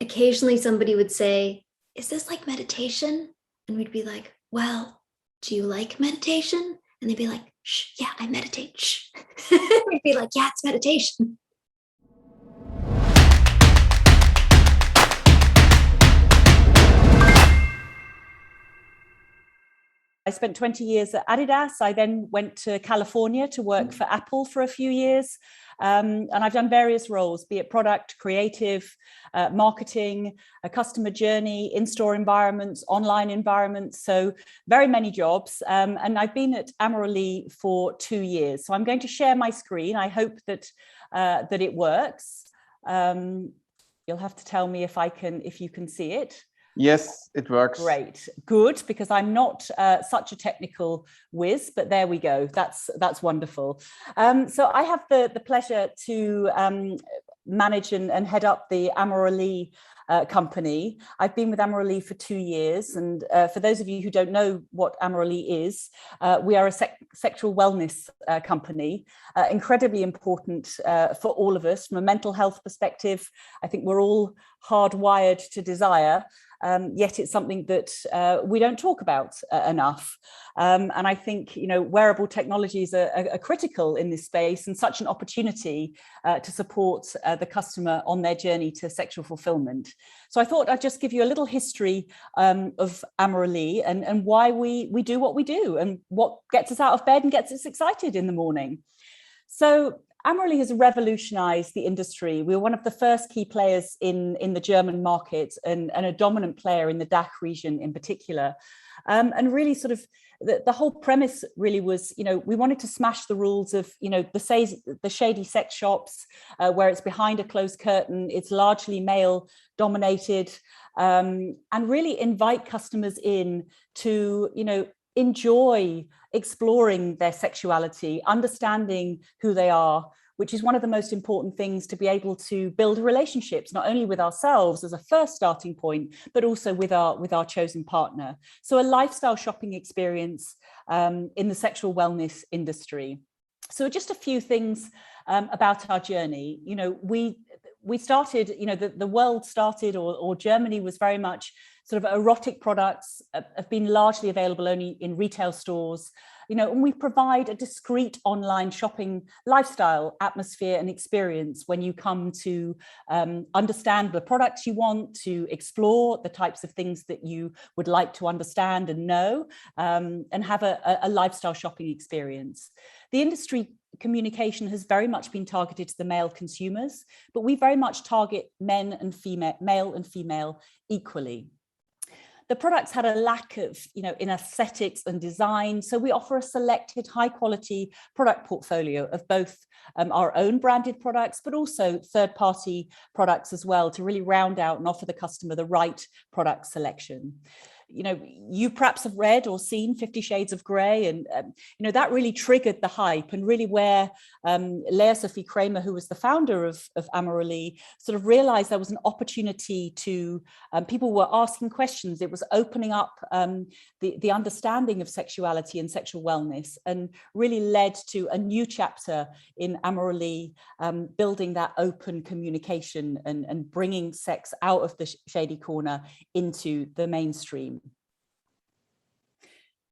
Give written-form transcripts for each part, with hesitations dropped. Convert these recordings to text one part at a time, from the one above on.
occasionally somebody would say, is this like meditation? And we'd be like, well, do you like meditation? And they'd be like, shh, yeah, I meditate. Shh. We'd be like, yeah, it's meditation. I spent 20 years at Adidas. I then went to California to work for Apple for a few years. And I've done various roles, be it product, creative, marketing, a customer journey, in-store environments, online environments. So very many jobs. And I've been at AMORELIE for 2 years. So I'm going to share my screen. I hope that that it works. You'll have to tell me if you can see it. Yes, it works. Great, good, because I'm not such a technical whiz, but there we go. That's wonderful. So I have the pleasure to manage and head up the AMORELIE company. I've been with AMORELIE for 2 years, and for those of you who don't know what AMORELIE is, we are a sexual wellness company, incredibly important for all of us from a mental health perspective. I think we're all hardwired to desire. Yet it's something that we don't talk about enough. And I think, wearable technologies are critical in this space and such an opportunity to support the customer on their journey to sexual fulfillment. So I thought I'd just give you a little history of AMORELIE and why we do what we do and what gets us out of bed and gets us excited in the morning. So AMORELIE has revolutionized the industry. We were one of the first key players in the German market and a dominant player in the DACH region in particular. And really sort of the whole premise really was, we wanted to smash the rules of, the shady sex shops where it's behind a closed curtain, it's largely male dominated, and really invite customers in to, enjoy exploring their sexuality, understanding who they are, which is one of the most important things to be able to build relationships, not only with ourselves as a first starting point, but also with our chosen partner. So a lifestyle shopping experience in the sexual wellness industry. So just a few things about our journey. We started, the world started, or Germany was very much sort of erotic products have been largely available only in retail stores, and we provide a discreet online shopping lifestyle atmosphere and experience when you come to understand the products you want, to explore the types of things that you would like to understand and know, and have a lifestyle shopping experience. The industry communication has very much been targeted to the male consumers, but we very much target male and female equally. The products had a lack of, in aesthetics and design. So we offer a selected high quality product portfolio of both our own branded products, but also third party products as well, to really round out and offer the customer the right product selection. You perhaps have read or seen 50 Shades of Grey, and that really triggered the hype, and really where Lea Sophie Kramer, who was the founder of AMORELIE, sort of realized there was an opportunity to, people were asking questions. It was opening up the understanding of sexuality and sexual wellness, and really led to a new chapter in AMORELIE, building that open communication and bringing sex out of the shady corner into the mainstream.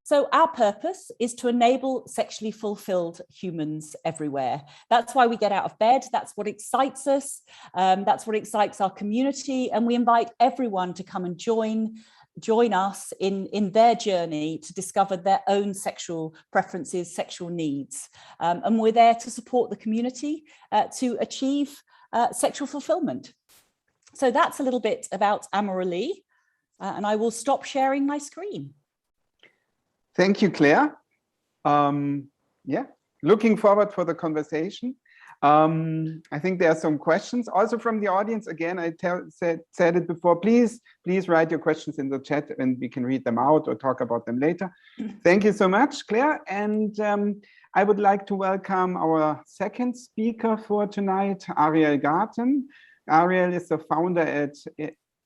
So our purpose is to enable sexually fulfilled humans everywhere. That's why we get out of bed. That's what excites us. That's what excites our community. And we invite everyone to come and join us in their journey to discover their own sexual preferences, sexual needs. And we're there to support the community to achieve sexual fulfillment. So that's a little bit about AMORELIE, and I will stop sharing my screen. Thank you, Claire. Yeah, looking forward for the conversation. I think there are some questions also from the audience. Again, I said it before, please write your questions in the chat and we can read them out or talk about them later. Thank you so much, Claire. And I would like to welcome our second speaker for tonight, Ariel Garten. Ariel is the founder at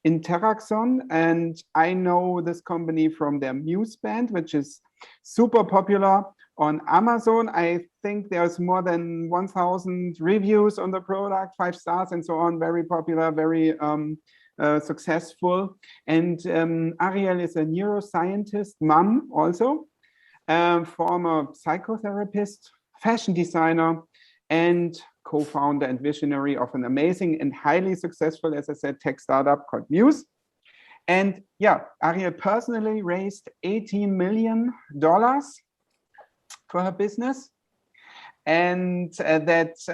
InteraXon, and I know this company from their Muse band, which is super popular on Amazon. I think there's more than 1,000 reviews on the product, 5 stars and so on. Very popular, very successful. And Ariel is a neuroscientist, mom also, former psychotherapist, fashion designer, and co-founder and visionary of an amazing and highly successful, as I said, tech startup called Muse. And yeah, Ariel personally raised $18 million for her business. And that's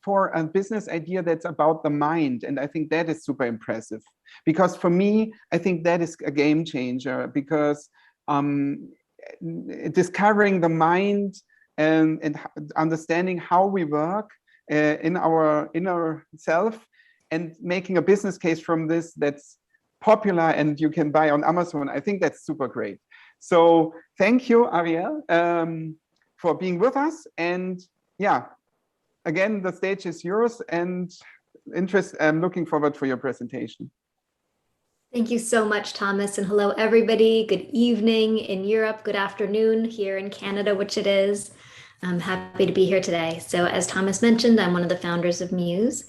for a business idea that's about the mind. And I think that is super impressive, because for me, I think that is a game changer, because discovering the mind and understanding how we work in our inner self and making a business case from this that's popular and you can buy on Amazon. I think that's super great. So thank you, Ariel, for being with us. And yeah, again, the stage is yours, and I'm looking forward for your presentation. Thank you so much, Thomas, and hello, everybody. Good evening in Europe, good afternoon here in Canada, which it is. I'm happy to be here today. So as Thomas mentioned, I'm one of the founders of Muse,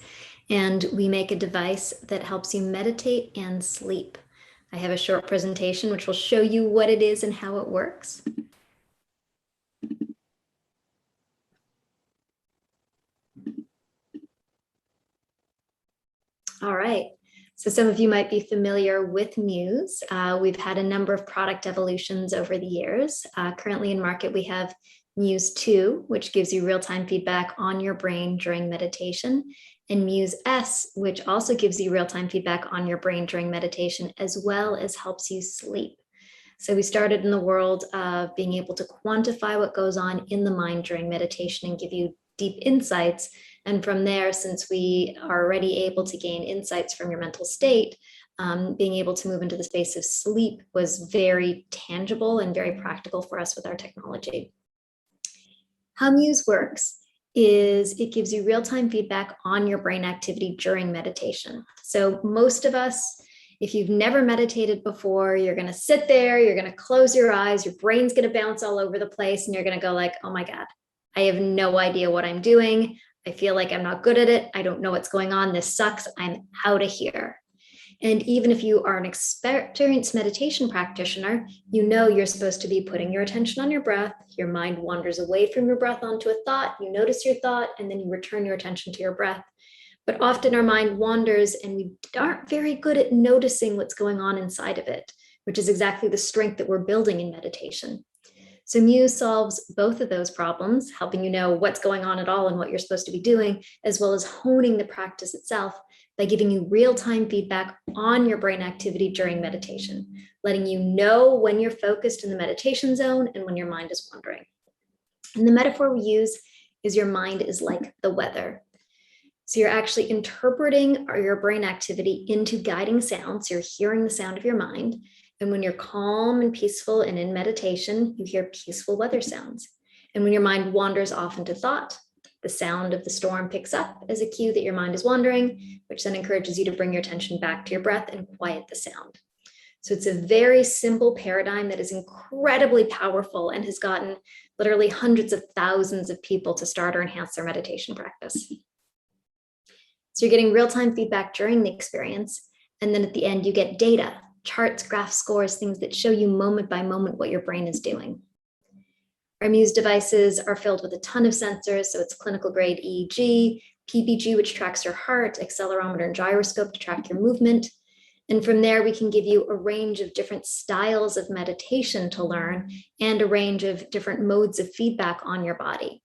and we make a device that helps you meditate and sleep. I have a short presentation which will show you what it is and how it works. All right. So some of you might be familiar with Muse. We've had a number of product evolutions over the years. Currently in market, we have Muse 2, which gives you real-time feedback on your brain during meditation, and Muse S, which also gives you real-time feedback on your brain during meditation, as well as helps you sleep. So we started in the world of being able to quantify what goes on in the mind during meditation and give you deep insights. And from there, since we are already able to gain insights from your mental state, being able to move into the space of sleep was very tangible and very practical for us with our technology. How Muse works is it gives you real-time feedback on your brain activity during meditation. So most of us, if you've never meditated before, you're going to sit there, you're going to close your eyes, your brain's going to bounce all over the place, and you're going to go like, oh my God, I have no idea what I'm doing. I feel like I'm not good at it. I don't know what's going on. This sucks. I'm out of here. And even if you are an experienced meditation practitioner, you know you're supposed to be putting your attention on your breath. Your mind wanders away from your breath onto a thought. You notice your thought, and then you return your attention to your breath. But often our mind wanders, and we aren't very good at noticing what's going on inside of it, which is exactly the strength that we're building in meditation. So Muse solves both of those problems, helping you know what's going on at all and what you're supposed to be doing, as well as honing the practice itself by giving you real-time feedback on your brain activity during meditation, letting you know when you're focused in the meditation zone and when your mind is wandering. And the metaphor we use is your mind is like the weather. So you're actually interpreting your brain activity into guiding sounds. You're hearing the sound of your mind. And when you're calm and peaceful and in meditation, you hear peaceful weather sounds. And when your mind wanders off into thought, the sound of the storm picks up as a cue that your mind is wandering, which then encourages you to bring your attention back to your breath and quiet the sound. So it's a very simple paradigm that is incredibly powerful and has gotten literally hundreds of thousands of people to start or enhance their meditation practice. So you're getting real-time feedback during the experience. And then at the end, you get data, charts, graphs, scores, things that show you moment by moment what your brain is doing. Our Muse devices are filled with a ton of sensors. So it's clinical grade EEG, PPG, which tracks your heart, accelerometer and gyroscope to track your movement. And from there, we can give you a range of different styles of meditation to learn and a range of different modes of feedback on your body.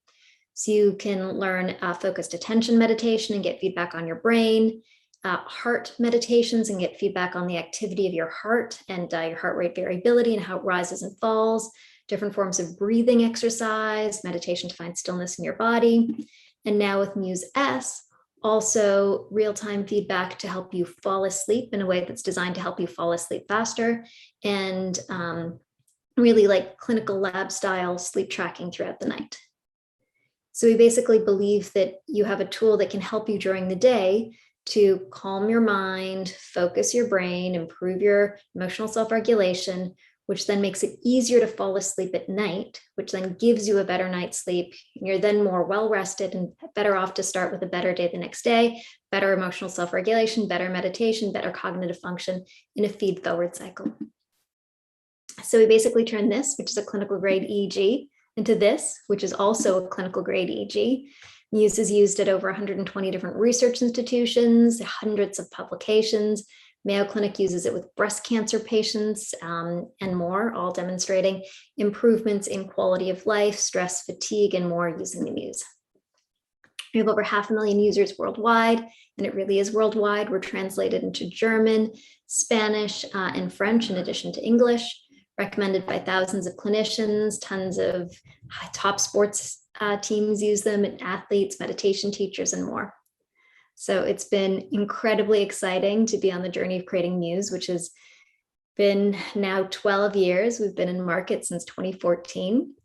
So you can learn focused attention meditation and get feedback on your brain, heart meditations and get feedback on the activity of your heart and your heart rate variability and how it rises and falls, different forms of breathing exercise, meditation to find stillness in your body. And now with Muse S, also real-time feedback to help you fall asleep in a way that's designed to help you fall asleep faster, and really like clinical lab style sleep tracking throughout the night. So we basically believe that you have a tool that can help you during the day to calm your mind, focus your brain, improve your emotional self-regulation which then makes it easier to fall asleep at night, which then gives you a better night's sleep. You're then more well-rested and better off to start with a better day the next day, better emotional self-regulation, better meditation, better cognitive function in a feed-forward cycle. So we basically turn this, which is a clinical grade EEG, into this, which is also a clinical grade EEG. MUSE is used at over 120 different research institutions, hundreds of publications. Mayo Clinic uses it with breast cancer patients and more, all demonstrating improvements in quality of life, stress, fatigue, and more using the MUSE. We have over 500,000 users worldwide, and it really is worldwide. We're translated into German, Spanish, and French, in addition to English, recommended by thousands of clinicians. Tons of top sports teams use them, and athletes, meditation teachers, and more. So it's been incredibly exciting to be on the journey of creating MUSE, which has been now 12 years. We've been in market since 2014.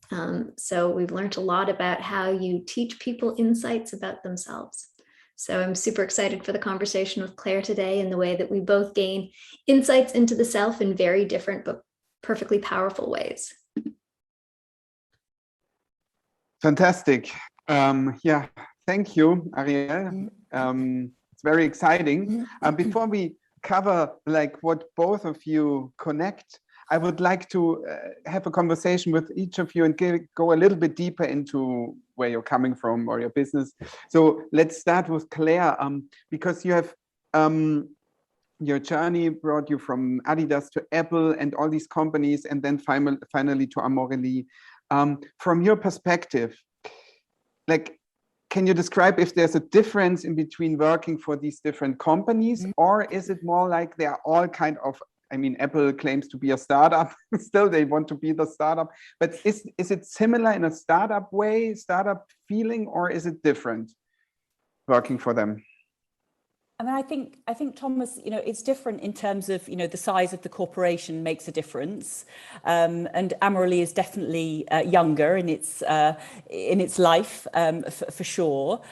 So we've learned a lot about how you teach people insights about themselves. So I'm super excited for the conversation with Claire today, and the way that we both gain insights into the self in very different but perfectly powerful ways. Fantastic. Yeah, thank you, Ariel. It's very exciting. Before we cover like what both of you connect, I would like to have a conversation with each of you and go a little bit deeper into where you're coming from or your business. So let's start with Claire, because you have your journey brought you from Adidas to Apple and all these companies, and then finally to AMORELIE. From your perspective, like, can you describe if there's a difference in between working for these different companies, or is it more like they are all kind of, I mean, Apple claims to be a startup, still they want to be the startup, but is it similar in a startup way, startup feeling, or is it different working for them? I mean, I think Thomas, you know, it's different in terms of, you know, the size of the corporation makes a difference, and AMORELIE is definitely younger in its life, for sure.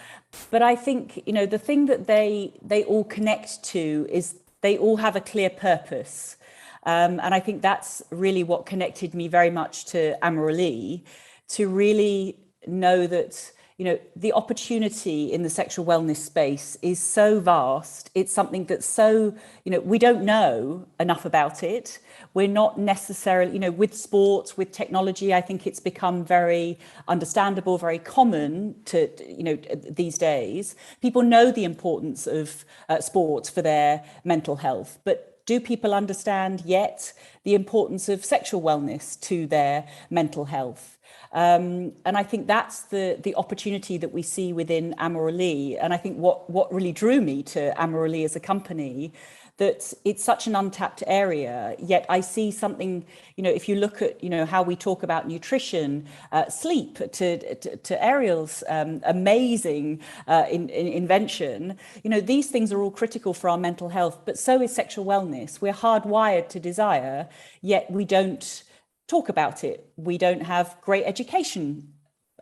But I think, you know, the thing that they all connect to is they all have a clear purpose, and I think that's really what connected me very much to AMORELIE, to really know that, you know, the opportunity in the sexual wellness space is so vast. It's something that's so, you know, we don't know enough about it. We're not necessarily, you know, with sports, with technology, I think it's become very understandable, very common to, you know, these days. People know the importance of sports for their mental health, but do people understand yet the importance of sexual wellness to their mental health? And I think that's the opportunity that we see within AMORELIE. And I think what really drew me to AMORELIE as a company, that it's such an untapped area, yet I see something, you know, if you look at, you know, how we talk about nutrition, sleep, to Ariel's amazing invention, you know, these things are all critical for our mental health, but so is sexual wellness. We're hardwired to desire, yet we don't talk about it. We don't have great education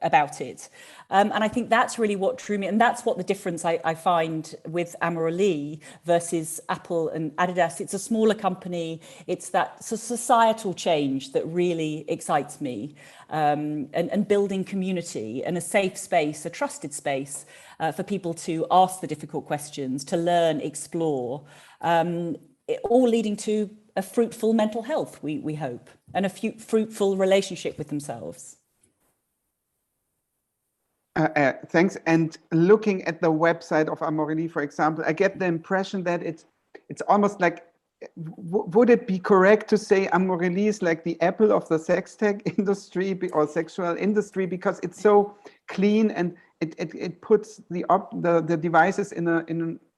about it. And I think that's really what drew me. And that's what the difference I find with AMORELIE versus Apple and Adidas. It's a smaller company. It's that societal change that really excites me, and building community and a safe space, a trusted space for people to ask the difficult questions, to learn, explore, all leading to a fruitful mental health, we hope, and a fruitful relationship with themselves. Thanks. And looking at the website of AMORELIE, for example, I get the impression that it's almost like, would it be correct to say AMORELIE is like the Apple of the sex tech industry or sexual industry, because it's so clean and it puts the devices in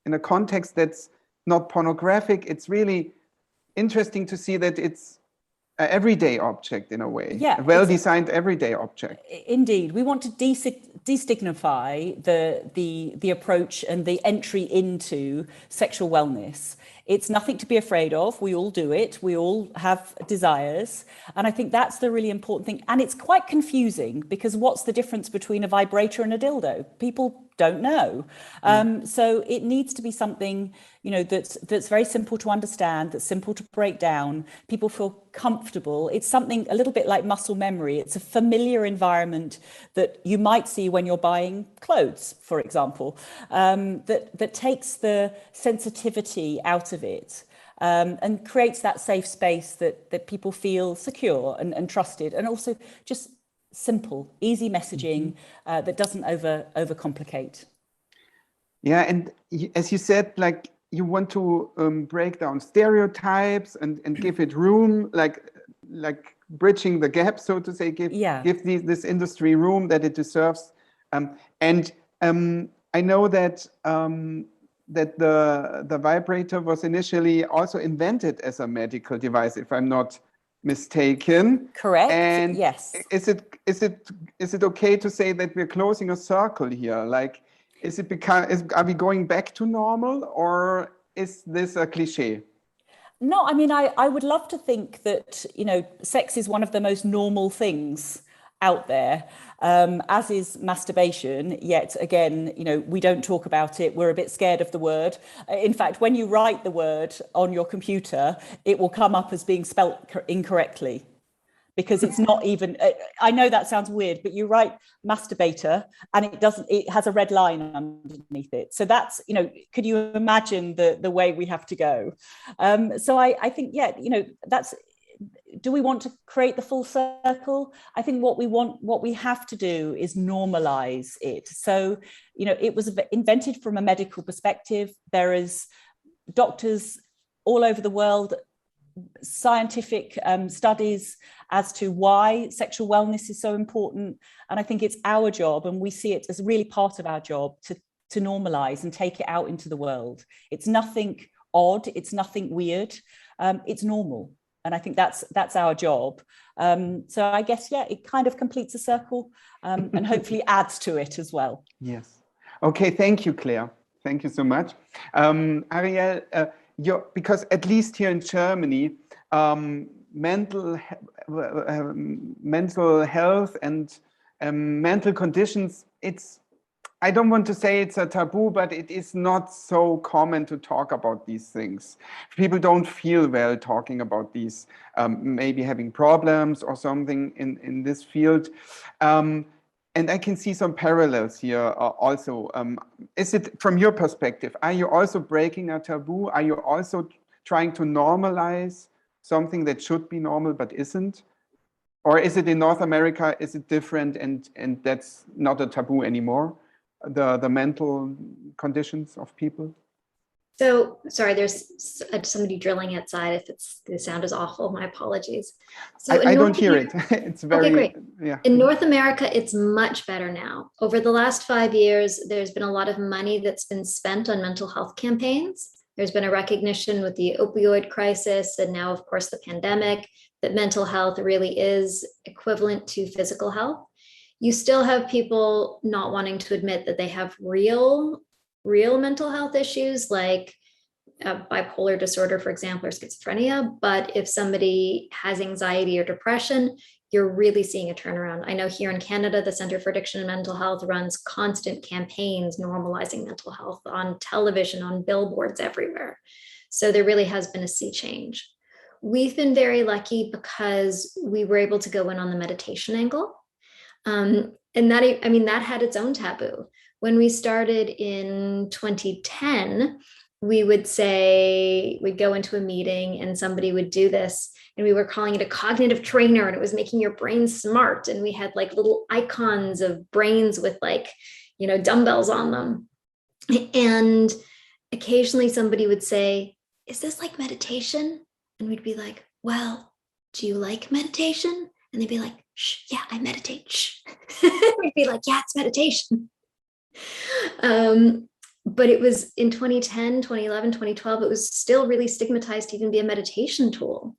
a context that's not pornographic. It's really interesting to see that it's an everyday object in a way, yeah, a well-designed everyday object. Indeed, we want to destigmify the approach and the entry into sexual wellness. It's nothing to be afraid of. We all do it. We all have desires. And I think that's the really important thing. And it's quite confusing, because what's the difference between a vibrator and a dildo? People don't know. So it needs to be something, you know, that's very simple to understand, that's simple to break down. People feel comfortable. It's something a little bit like muscle memory. It's a familiar environment that you might see when you're buying clothes, for example, that takes the sensitivity out of it. And creates that safe space that people feel secure and trusted, and also just simple, easy messaging that doesn't overcomplicate. Yeah, and as you said, like you want to break down stereotypes and give it room, like bridging the gap, so to say, give this industry room that it deserves. And I know that that the vibrator was initially also invented as a medical device, if I'm not mistaken. Correct. And yes. Is it okay to say that we're closing a circle here? Like, are we going back to normal, or is this a cliche? No, I mean, I would love to think that, you know, sex is one of the most normal things out there, as is masturbation. Yet again, you know, we don't talk about it. We're a bit scared of the word. In fact, when you write the word on your computer, it will come up as being spelt incorrectly, because it's not even, I know that sounds weird, but you write masturbator and it has a red line underneath it. So that's, you know, could you imagine the way we have to go? So I think, yeah, you know, do we want to create the full circle? I think what we have to do is normalize it. So, you know, it was invented from a medical perspective. There is doctors all over the world, scientific studies as to why sexual wellness is so important. And I think it's our job, and we see it as really part of our job, to normalize and take it out into the world. It's nothing odd. It's nothing weird. It's normal. And I think that's our job. So I guess, yeah, it kind of completes a circle, and hopefully adds to it as well. Yes. Okay. Thank you, Claire. Thank you so much. Ariel, because at least here in Germany, mental health and mental conditions, I don't want to say it's a taboo, but it is not so common to talk about these things. People don't feel well talking about these, maybe having problems or something in this field. And I can see some parallels here also. Is it, from your perspective, are you also breaking a taboo? Are you also trying to normalize something that should be normal but isn't? Or is it in North America, is it different and that's not a taboo anymore? The mental conditions of people? So, sorry, there's somebody drilling outside. If the sound is awful, my apologies. So I don't hear it. It's very, okay, great. Yeah. In North America, it's much better now. Over the last 5 years, there's been a lot of money that's been spent on mental health campaigns. There's been a recognition with the opioid crisis, and now, of course, the pandemic, that mental health really is equivalent to physical health. You still have people not wanting to admit that they have real mental health issues, like bipolar disorder, for example, or schizophrenia. But if somebody has anxiety or depression, you're really seeing a turnaround. I know here in Canada, the Centre for Addiction and Mental Health runs constant campaigns normalizing mental health on television, on billboards everywhere. So there really has been a sea change. We've been very lucky because we were able to go in on the meditation angle. And that had its own taboo. When we started in 2010, we'd go into a meeting and somebody would do this, and we were calling it a cognitive trainer, and it was making your brain smart. And we had like little icons of brains with like, you know, dumbbells on them. And occasionally somebody would say, "Is this like meditation?" And we'd be like, "Well, do you like meditation?" And they'd be like, "Shh, yeah, I meditate." Shh. We'd be like, "Yeah, it's meditation." But it was in 2010, 2011, 2012, it was still really stigmatized to even be a meditation tool.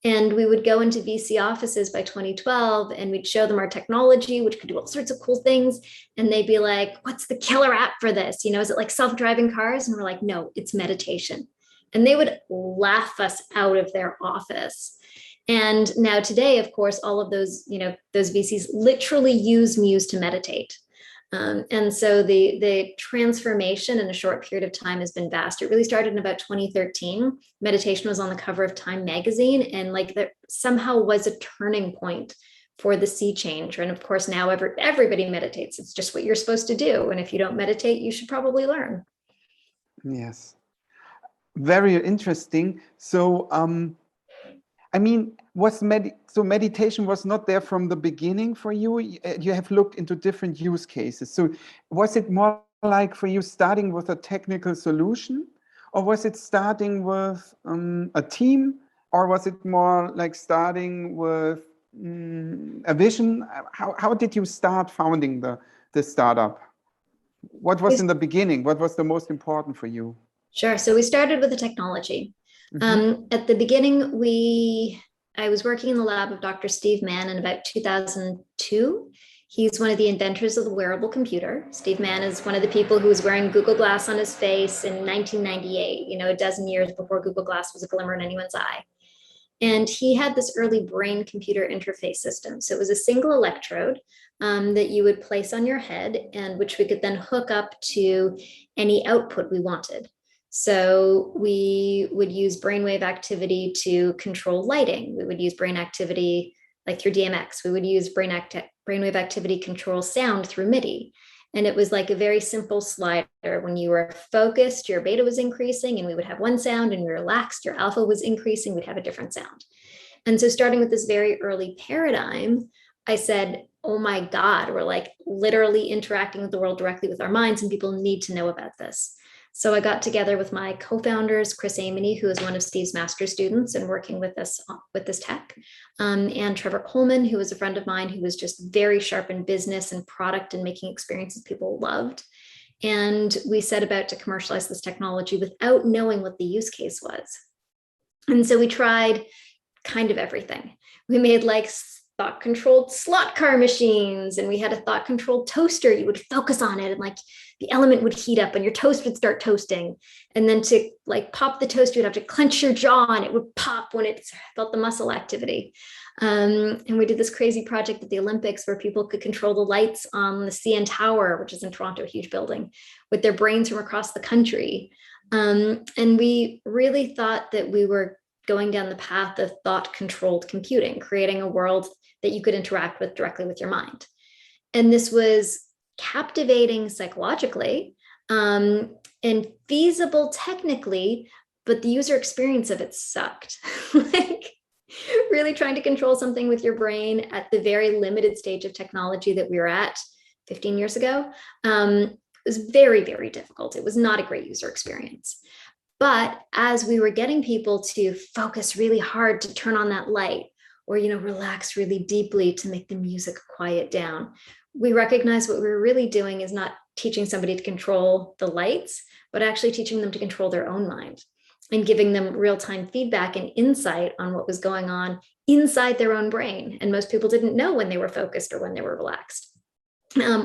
And we would go into VC offices by 2012 and we'd show them our technology, which could do all sorts of cool things. And they'd be like, "What's the killer app for this? You know, is it like self-driving cars?" And we're like, "No, it's meditation." And they would laugh us out of their office. And now today, of course, all of those, you know, those VCs literally use Muse to meditate. And so the transformation in a short period of time has been vast. It really started in about 2013. Meditation was on the cover of Time magazine, and like there somehow was a turning point for the sea change. And of course, now everybody meditates. It's just what you're supposed to do. And if you don't meditate, you should probably learn. Yes. Very interesting. So, I mean, so meditation was not there from the beginning for you? You have looked into different use cases. So was it more like for you starting with a technical solution, or was it starting with a team, or was it more like starting with a vision? How did you start founding the startup? What was in the beginning? What was the most important for you? Sure. So we started with the technology. At the beginning, I was working in the lab of Dr. Steve Mann in about 2002. He's one of the inventors of the wearable computer. Steve Mann is one of the people who was wearing Google Glass on his face in 1998, you know, a dozen years before Google Glass was a glimmer in anyone's eye. And he had this early brain computer interface system. So it was a single electrode that you would place on your head, and which we could then hook up to any output we wanted. So we would use brainwave activity to control lighting. We would use brain activity like through DMX. We would use brainwave activity control sound through MIDI. And it was like a very simple slider. When you were focused, your beta was increasing and we would have one sound, and you relaxed, your alpha was increasing, we'd have a different sound. And so starting with this very early paradigm, I said, oh my God, we're like literally interacting with the world directly with our minds, and people need to know about this. So I got together with my co-founders, Chris Amity, who is one of Steve's master students and working with us with this tech, and Trevor Coleman, who was a friend of mine who was just very sharp in business and product and making experiences people loved. And we set about to commercialize this technology without knowing what the use case was. And so we tried kind of everything. We made like thought-controlled slot car machines, and we had a thought-controlled toaster. You would focus on it and like the element would heat up and your toast would start toasting. And then to like pop the toast, you'd have to clench your jaw and it would pop when it felt the muscle activity. And we did this crazy project at the Olympics where people could control the lights on the CN Tower, which is in Toronto, a huge building, with their brains from across the country. And we really thought that we were going down the path of thought-controlled computing, creating a world that you could interact with directly with your mind. And this was captivating psychologically and feasible technically, but the user experience of it sucked. Like really trying to control something with your brain at the very limited stage of technology that we were at 15 years ago was very, very difficult. It was not a great user experience. But as we were getting people to focus really hard to turn on that light, or, you know, relax really deeply to make the music quiet down, we recognized what we were really doing is not teaching somebody to control the lights, but actually teaching them to control their own mind and giving them real-time feedback and insight on what was going on inside their own brain. And most people didn't know when they were focused or when they were relaxed,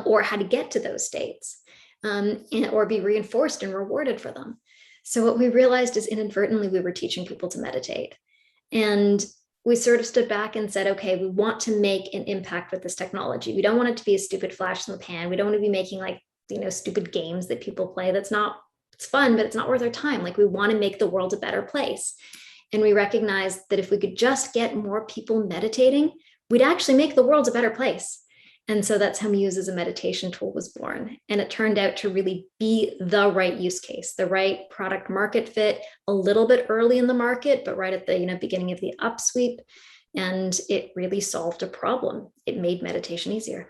or how to get to those states, or be reinforced and rewarded for them. So what we realized is inadvertently we were teaching people to meditate. And we sort of stood back and said, okay, we want to make an impact with this technology. We don't want it to be a stupid flash in the pan. We don't want to be making like, you know, stupid games that people play. It's fun, but it's not worth our time. Like we want to make the world a better place. And we recognized that if we could just get more people meditating, we'd actually make the world a better place. And so that's how Muse as a meditation tool was born. And it turned out to really be the right use case, the right product market fit, a little bit early in the market, but right at the, you know, beginning of the upsweep. And it really solved a problem. It made meditation easier.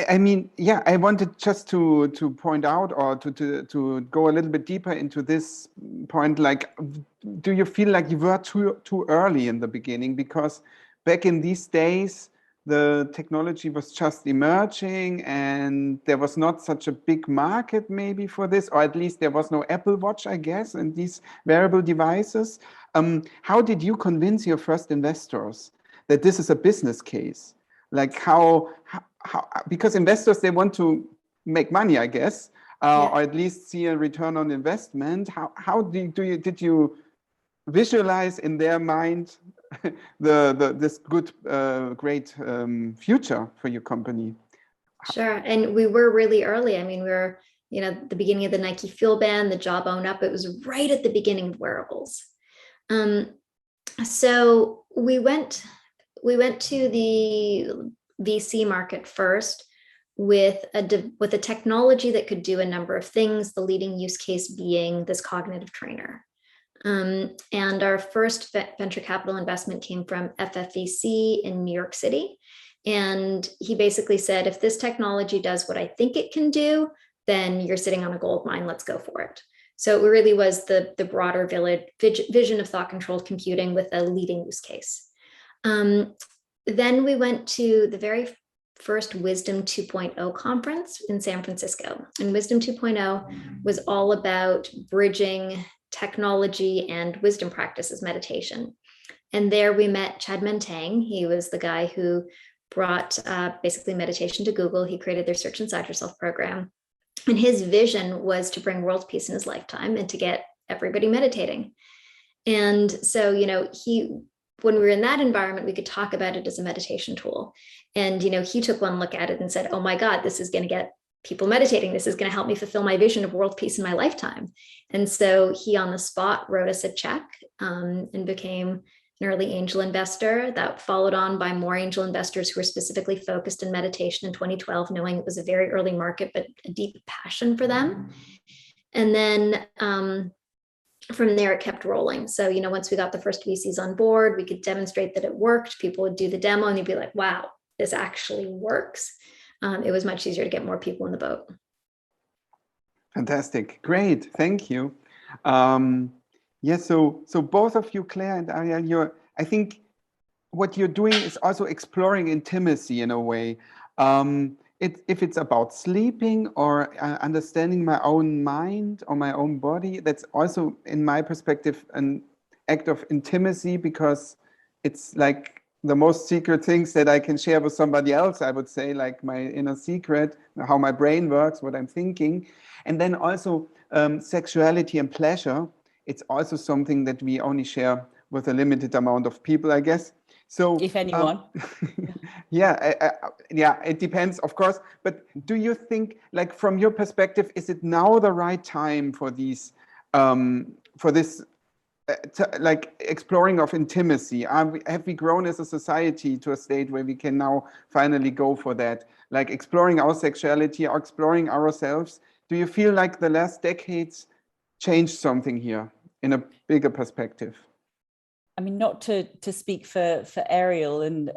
I mean, yeah, I wanted just to point out, or to go a little bit deeper into this point. Like, do you feel like you were too early in the beginning? Because back in these days, the technology was just emerging and there was not such a big market maybe for this, or at least there was no Apple Watch, I guess, and these wearable devices. How did you convince your first investors that this is a business case? Like how because investors, they want to make money, I guess, or at least see a return on investment. How did you visualize in their mind this great future for your company? Sure. And we were really early. I mean, we were, the beginning of the Nike Fuel Band, the Job Own Up. It was right at the beginning of wearables. So we went to the VC market first with a technology that could do a number of things, the leading use case being this cognitive trainer. And our first venture capital investment came from FFVC in New York City. And he basically said, if this technology does what I think it can do, then you're sitting on a gold mine, let's go for it. So it really was the broader vision of thought-controlled computing with a leading use case. Then we went to the very first Wisdom 2.0 conference in San Francisco. And Wisdom 2.0 was all about bridging technology and wisdom practices, meditation. And there we met Chad Mentang. He was the guy who brought basically meditation to Google. He created their Search Inside Yourself program. And his vision was to bring world peace in his lifetime and to get everybody meditating. And so, when we were in that environment, we could talk about it as a meditation tool. And, he took one look at it and said, oh my God, this is going to get people meditating. This is going to help me fulfill my vision of world peace in my lifetime. And so he on the spot wrote us a check and became an early angel investor. That followed on by more angel investors who were specifically focused in meditation in 2012, knowing it was a very early market, but a deep passion for them. And then from there, it kept rolling. So, once we got the first VCs on board, we could demonstrate that it worked. People would do the demo and they'd be like, wow, this actually works. It was much easier to get more people in the boat. Fantastic. Great. Thank you. Yes, so both of you, Claire and Ariel, I think what you're doing is also exploring intimacy in a way. If it's about sleeping or understanding my own mind or my own body, that's also, in my perspective, an act of intimacy, because it's like the most secret things that I can share with somebody else, I would say, like my inner secret, how my brain works, what I'm thinking. And then also sexuality and pleasure. It's also something that we only share with a limited amount of people, I guess. So if anyone. Yeah, it depends, of course. But do you think, like, from your perspective, is it now the right time for these, for this, like, exploring of intimacy? Have we grown as a society to a state where we can now finally go for that, like exploring our sexuality or exploring ourselves? Do you feel like the last decades changed something here in a bigger perspective? I mean, not to speak for Ariel and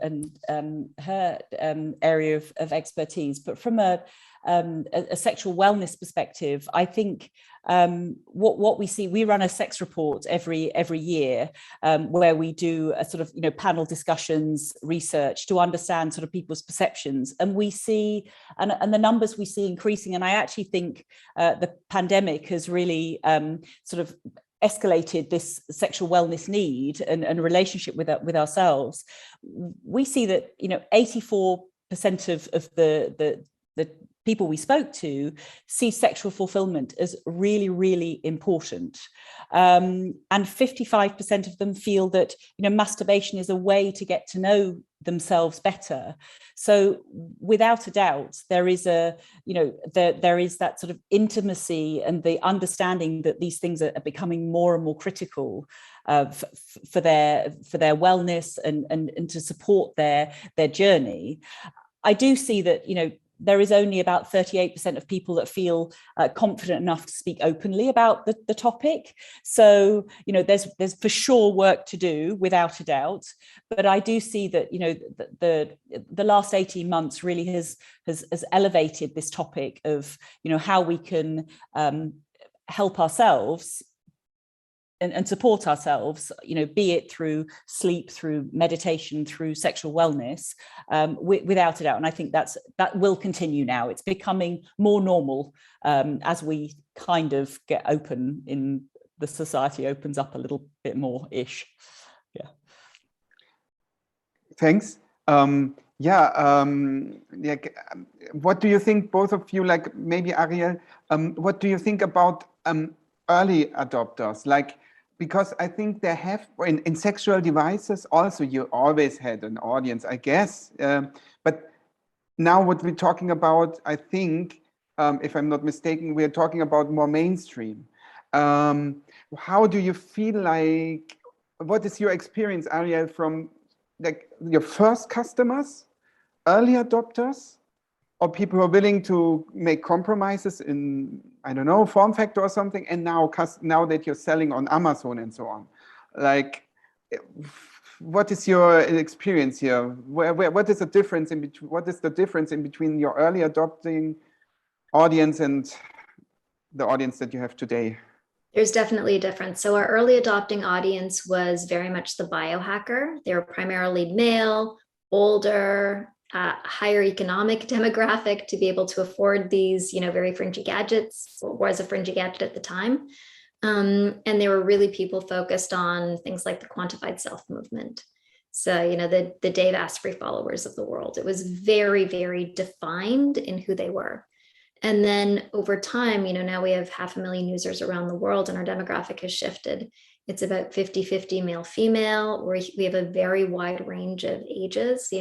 her area of expertise, but from a sexual wellness perspective, I think what we see, we run a sex report every year where we do a sort of panel discussions, research to understand sort of people's perceptions, and we see and the numbers we see increasing. And I actually think the pandemic has really sort of escalated this sexual wellness need and relationship with ourselves. We see that 84% of the people we spoke to see sexual fulfillment as really, really important. And 55% of them feel that masturbation is a way to get to know themselves better. So without a doubt, there is there is that sort of intimacy and the understanding that these things are becoming more and more critical for their wellness and to support their journey. I do see that there is only about 38% of people that feel confident enough to speak openly about the topic. So, there's for sure work to do, without a doubt. But I do see that, the last 18 months really has elevated this topic of, how we can help ourselves and support ourselves, be it through sleep, through meditation, through sexual wellness, without a doubt. And I think that will continue now. It's becoming more normal as we kind of get open in the society, opens up a little bit more-ish. Yeah. Thanks. What do you think, both of you, like maybe Ariel, what do you think about early adopters? Like, because I think they have, in sexual devices also, you always had an audience, I guess. But now what we're talking about, I think, if I'm not mistaken, we're talking about more mainstream. How do you feel like, what is your experience, Ariel, from like your first customers, early adopters, or people who are willing to make compromises in, I don't know, form factor or something, and now that you're selling on Amazon and so on? Like, what is your experience here? What is the difference in between? What is the difference in between your early adopting audience and the audience that you have today? There's definitely a difference. So our early adopting audience was very much the biohacker. They were primarily male, older, higher economic demographic to be able to afford these, very fringy gadgets, or was a fringy gadget at the time. And they were really people focused on things like the quantified self movement. So, the Dave Asprey followers of the world. It was very, very defined in who they were. And then over time, now we have 500,000 users around the world and our demographic has shifted. It's about 50-50 male, female. We have a very wide range of ages,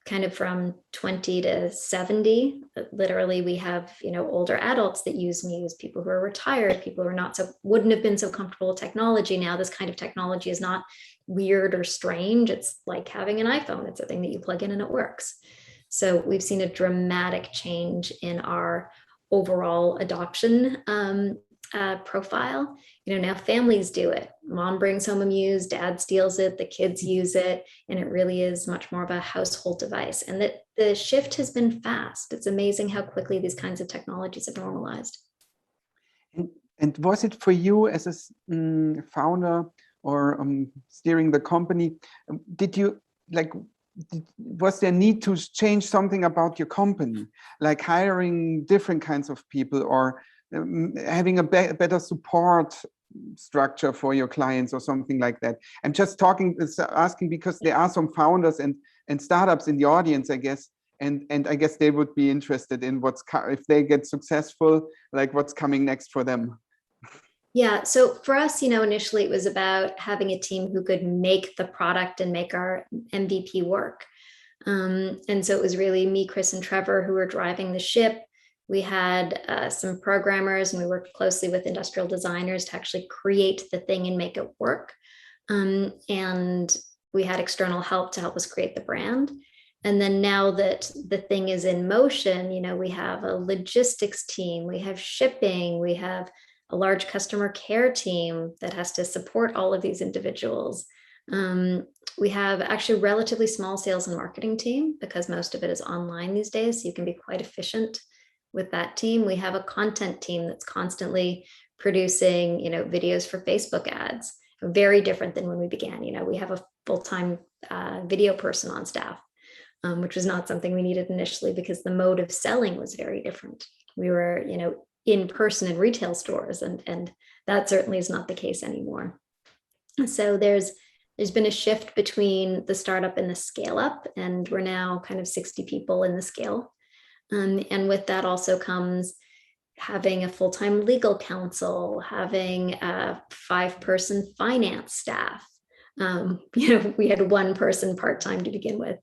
kind of from 20 to 70. Literally, we have, older adults that use Muse, people who are retired, people who are wouldn't have been so comfortable with technology. Now, this kind of technology is not weird or strange. It's like having an iPhone. It's a thing that you plug in and it works. So we've seen a dramatic change in our overall adoption profile. Now families do it. Mom brings home a Muse, dad steals it, the kids use it, and it really is much more of a household device. And that the shift has been fast. It's amazing how quickly these kinds of technologies have normalized. And was it for you as a founder or steering the company, did you was there need to change something about your company, like hiring different kinds of people or having a better support structure for your clients or something like that? I'm just asking because there are some founders and startups in the audience, I guess, and I guess they would be interested in if they get successful, like what's coming next for them. Yeah. So for us, initially it was about having a team who could make the product and make our MVP work. And so it was really me, Chris, and Trevor who were driving the ship. We had some programmers and we worked closely with industrial designers to actually create the thing and make it work. And we had external help to help us create the brand. And then now that the thing is in motion, we have a logistics team, we have shipping, we have a large customer care team that has to support all of these individuals. We have actually a relatively small sales and marketing team because most of it is online these days. So you can be quite efficient with that team. We have a content team that's constantly producing, videos for Facebook ads, very different than when we began. We have a full-time video person on staff, which was not something we needed initially because the mode of selling was very different. We were, in person in retail stores, and that certainly is not the case anymore. So there's been a shift between the startup and the scale up, and we're now kind of 60 people in the scale. And with that also comes having a full-time legal counsel, having a 5-person finance staff. We had 1 person part-time to begin with.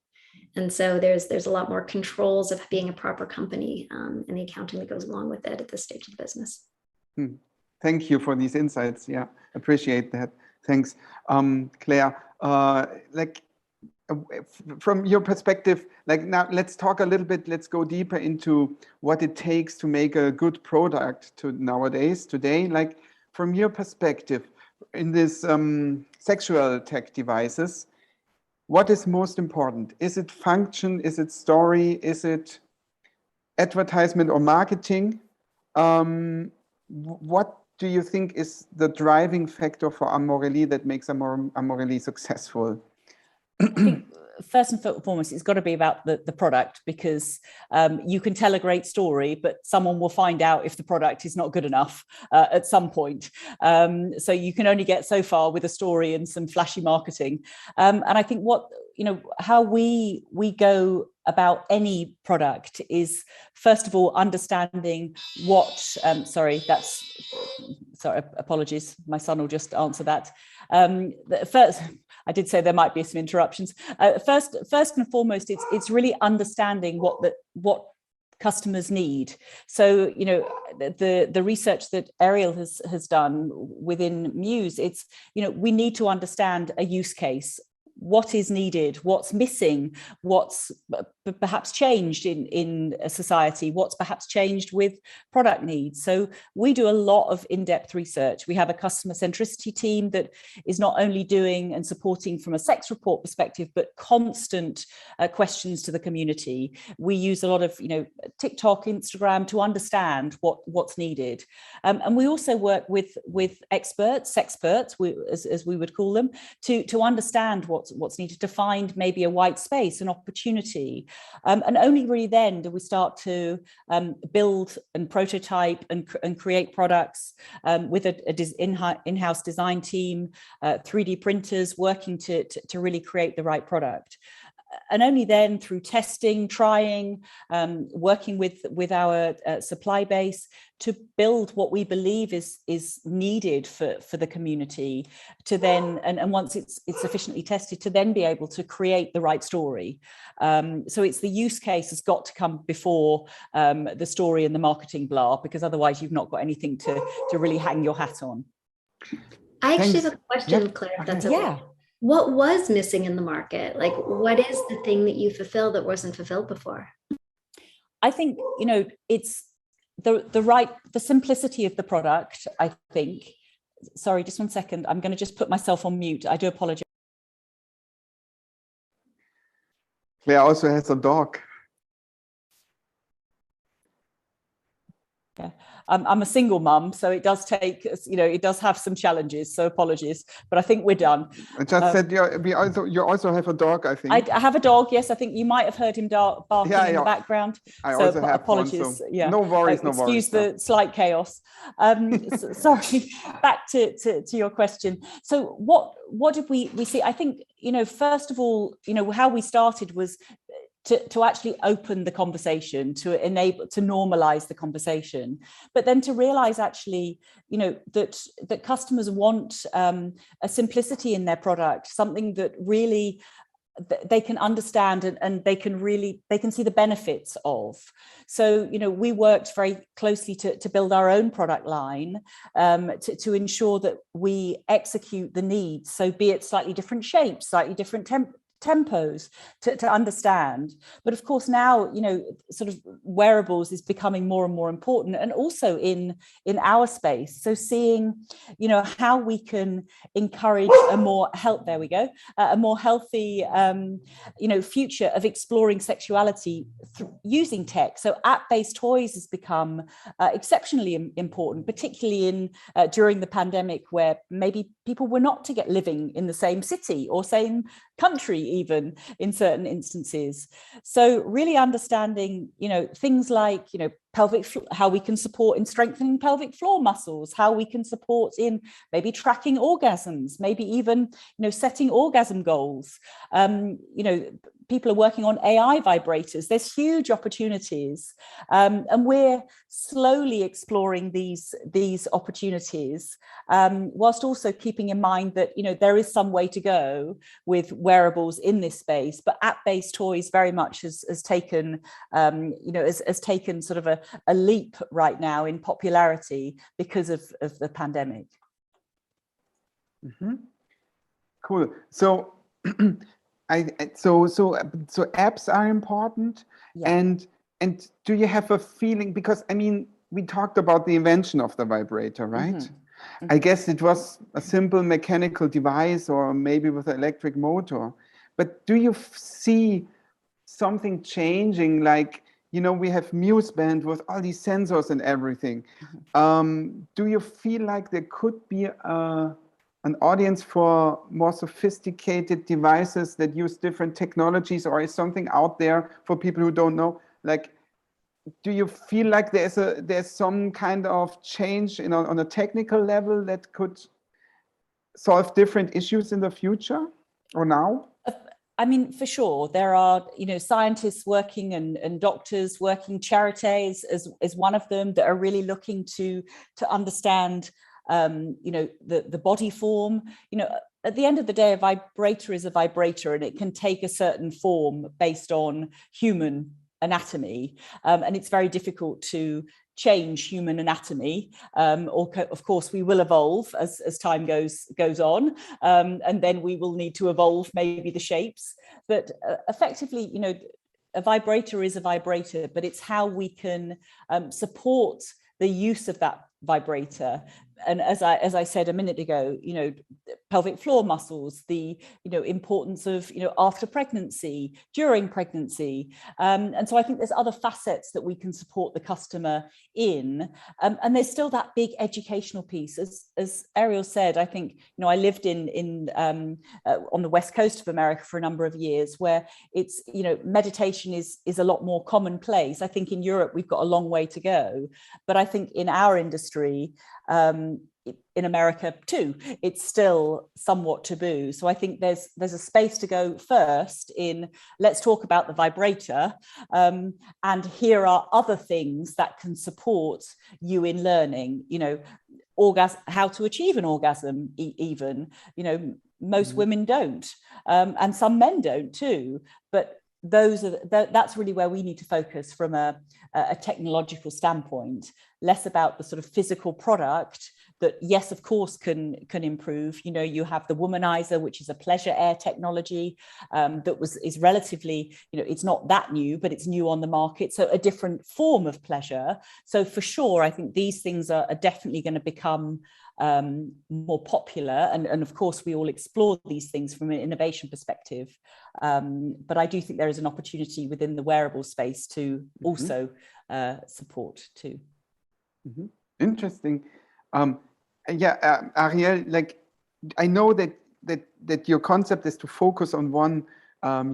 And so there's a lot more controls of being a proper company and the accounting that goes along with it at this stage of the business. Thank you for these insights. Yeah, appreciate that. Thanks. Claire, from your perspective, now let's talk a little bit, let's go deeper into what it takes to make a good product today. From your perspective, in this sexual tech devices, what is most important? Is it function? Is it story? Is it advertisement or marketing? What do you think is the driving factor for AMORELIE that makes AMORELIE successful? I think first and foremost, it's got to be about the product, because you can tell a great story, but someone will find out if the product is not good enough at some point. So you can only get so far with a story and some flashy marketing. And I think what how we go about any product is, first of all, understanding what, sorry, apologies, my son will just answer that. First, I did say there might be some interruptions. First and foremost, it's really understanding what customers need. So, the research that Ariel has done within Muse, it's, we need to understand a use case. What is needed, what's missing, what's perhaps changed in a society, what's perhaps changed with product needs. So we do a lot of in-depth research. We have a customer centricity team that is not only doing and supporting from a sex report perspective, but constant questions to the community. We use a lot of TikTok, Instagram to understand what's needed. And we also work with experts, as we would call them, to understand what's needed, to find maybe a white space, an opportunity. And only really then do we start to build and prototype and create products with an in-house design team, 3D printers working to really create the right product. And only then, through testing, trying, working with our supply base to build what we believe is needed for the community, to then, and once it's sufficiently tested, to then be able to create the right story. So it's the use case has got to come before the story and the marketing blah, because otherwise you've not got anything to really hang your hat on. I actually have a question, Claire, if that's okay. Yeah. What was missing in the market? Like, what is the thing that you fulfill that wasn't fulfilled before? I think, it's the simplicity of the product, I think. Sorry, just 1 second. I'm going to just put myself on mute. I do apologize. Claire also has a dog. Yeah. I'm a single mum, so it does take, it does have some challenges, so apologies, but I think we're done. I just said you also have a dog, I think. I have a dog, yes. I think you might have heard him barking in the background. I also have apologies. One, so yeah, no worries, no worries. Excuse the slight chaos. Sorry, back to your question. So what did we see? I think, first of all, how we started was to actually open the conversation, to normalize the conversation, but then to realize actually, that customers want a simplicity in their product, something that really they can understand and they can see the benefits of. So, we worked very closely to build our own product line, to ensure that we execute the needs. So be it slightly different shapes, slightly different tempos to understand. But of course now, sort of wearables is becoming more and more important, and also in our space. So seeing, how we can encourage a more healthy, future of exploring sexuality using tech. So app-based toys has become exceptionally important, particularly during the pandemic, where maybe people were not living in the same city or same country, even in certain instances. So really understanding, things like, how we can support in strengthening pelvic floor muscles, how we can support in maybe tracking orgasms, maybe even, setting orgasm goals. People are working on AI vibrators. There's huge opportunities, and we're slowly exploring these opportunities, whilst also keeping in mind that there is some way to go with wearables in this space. But app-based toys very much has taken has taken sort of a leap right now in popularity because of the pandemic. Mm-hmm. Cool. So. So apps are important, yeah. And do you have a feeling, because we talked about the invention of the vibrator, right? Mm-hmm. I guess it was a simple mechanical device, or maybe with an electric motor, but do you see something changing? Like, we have Muse Band with all these sensors and everything. Mm-hmm. Do you feel like there could be an audience for more sophisticated devices that use different technologies, or is something out there for people who don't know? Like, do you feel like there's some kind of change on a technical level that could solve different issues in the future or now? I mean, for sure, there are, scientists working and doctors working, charities as one of them, that are really looking to understand, the body form. At the end of the day, a vibrator is a vibrator, and it can take a certain form based on human anatomy, and it's very difficult to change human anatomy, or of course we will evolve as time goes on, and then we will need to evolve maybe the shapes, but effectively, a vibrator is a vibrator, but it's how we can support the use of that vibrator. And as I said a minute ago, pelvic floor muscles, the importance of after pregnancy, during pregnancy, and so I think there's other facets that we can support the customer in, and there's still that big educational piece. As Ariel said, I think I lived in on the west coast of America for a number of years, where it's meditation is a lot more commonplace. I think in Europe we've got a long way to go, but I think in our industry, in America too, it's still somewhat taboo. So I think there's a space to go first in, let's talk about the vibrator, and here are other things that can support you in learning, how to achieve an orgasm, even, most women don't, and some men don't too, but that's really where we need to focus from a technological standpoint, less about the sort of physical product that, yes, of course, can improve. You have the womanizer, which is a pleasure air technology that is relatively, it's not that new, but it's new on the market, so a different form of pleasure. So for sure, I think these things are definitely going to become more popular, and of course we all explore these things from an innovation perspective, but I do think there is an opportunity within the wearable space to also support too. Interesting. Ariel, like, I know that your concept is to focus on one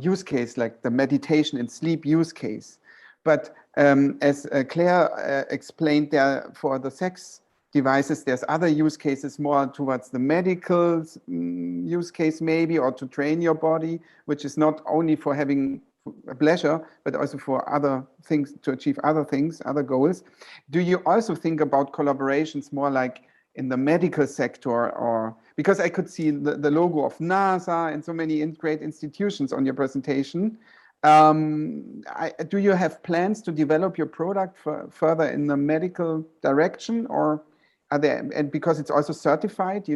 use case, like the meditation and sleep use case, but as Claire explained, there for the sex devices, there's other use cases more towards the medical use case maybe, or to train your body, which is not only for having a pleasure, but also for other things, to achieve other things, other goals. Do you also think about collaborations more like in the medical sector, or because I could see the logo of NASA and so many great institutions on your presentation. Do you have plans to develop your product further in the medical direction, or are there, and because it's also certified,